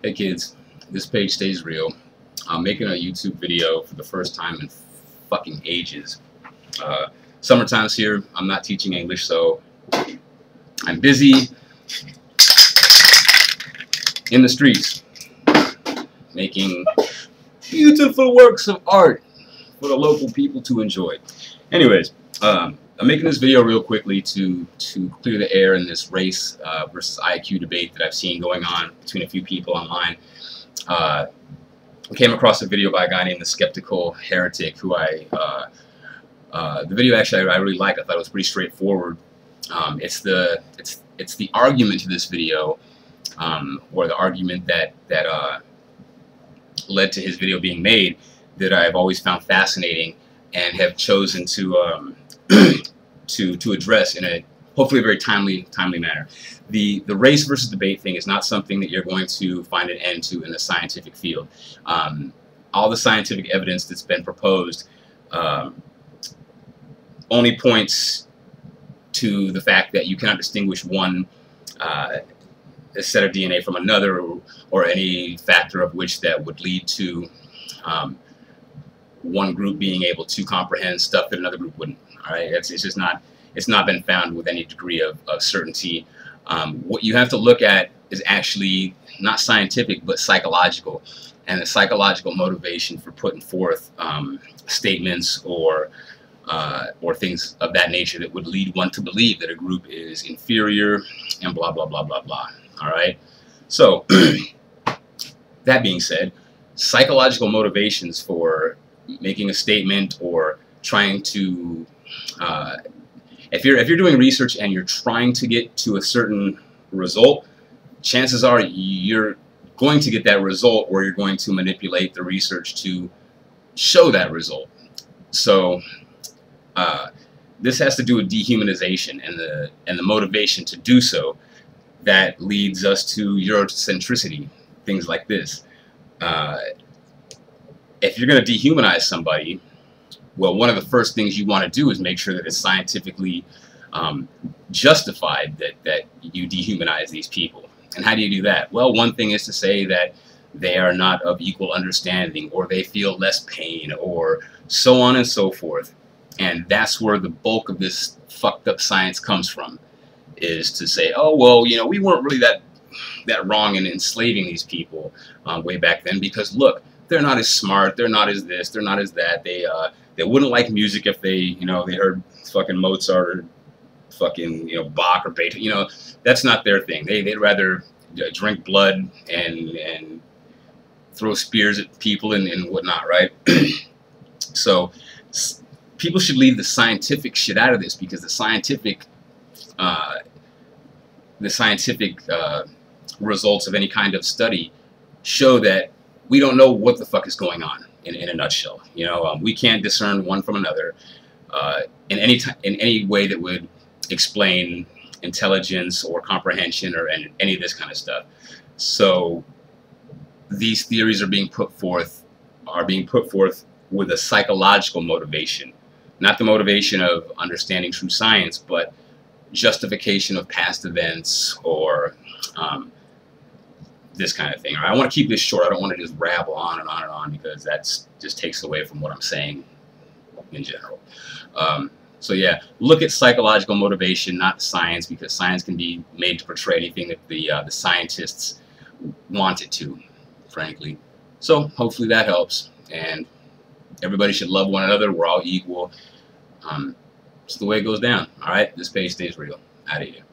Hey kids, this page stays real. I'm making a YouTube video for the first time in fucking ages. Summertime's here. I'm not teaching English, so I'm busy in the streets making beautiful works of art for the local people to enjoy. Anyways, I'm making this video real quickly to clear the air in this race versus IQ debate that I've seen going on between a few people online. I came across a video by a guy named the Skeptical Heretic, who the video actually I really liked. I thought it was pretty straightforward. It's the argument to this video, or the argument that led to his video being made, that I've always found fascinating and have chosen to to address in a hopefully very timely manner. The race versus debate thing is not something that you're going to find an end to in the scientific field. All the scientific evidence that's been proposed only points to the fact that you cannot distinguish one set of DNA from another, or any factor of which that would lead to one group being able to comprehend stuff that another group wouldn't. All right, it's just not. It's not been found with any degree of certainty. What you have to look at is actually not scientific, but psychological, and the psychological motivation for putting forth statements or things of that nature that would lead one to believe that a group is inferior and blah blah blah blah blah. All right. So that being said, psychological motivations for making a statement or trying to if you're doing research and you're trying to get to a certain result, chances are you're going to get that result, or you're going to manipulate the research to show that result. So this has to do with dehumanization and the motivation to do so that leads us to Eurocentricity, things like this. If you're going to dehumanize somebody, well, one of the first things you want to do is make sure that it's scientifically justified that you dehumanize these people. And how do you do that? Well, one thing is to say that they are not of equal understanding, or they feel less pain, or so on and so forth. And that's where the bulk of this fucked up science comes from, is to say, oh, well, you know, we weren't really that wrong in enslaving these people way back then, because look, they're not as smart, they're not as this, they're not as that, they wouldn't like music if they heard fucking Mozart or fucking Bach or Beethoven. That's not their thing. They'd rather drink blood and throw spears at people and whatnot, right? So people should leave the scientific shit out of this, because the scientific results of any kind of study show that we don't know what the fuck is going on in a nutshell. We can't discern one from another in any way that would explain intelligence or comprehension or any of this kind of stuff. So these theories are being put forth with a psychological motivation, not the motivation of understanding true science, but justification of past events, or this kind of thing. I want to keep this short. I don't want to just rabble on and on and on, because that just takes away from what I'm saying in general. So yeah, look at psychological motivation, not science, because science can be made to portray anything that the scientists want it to, frankly. So hopefully that helps, and everybody should love one another. We're all equal. It's the way it goes down. All right, this page stays real. Out of here.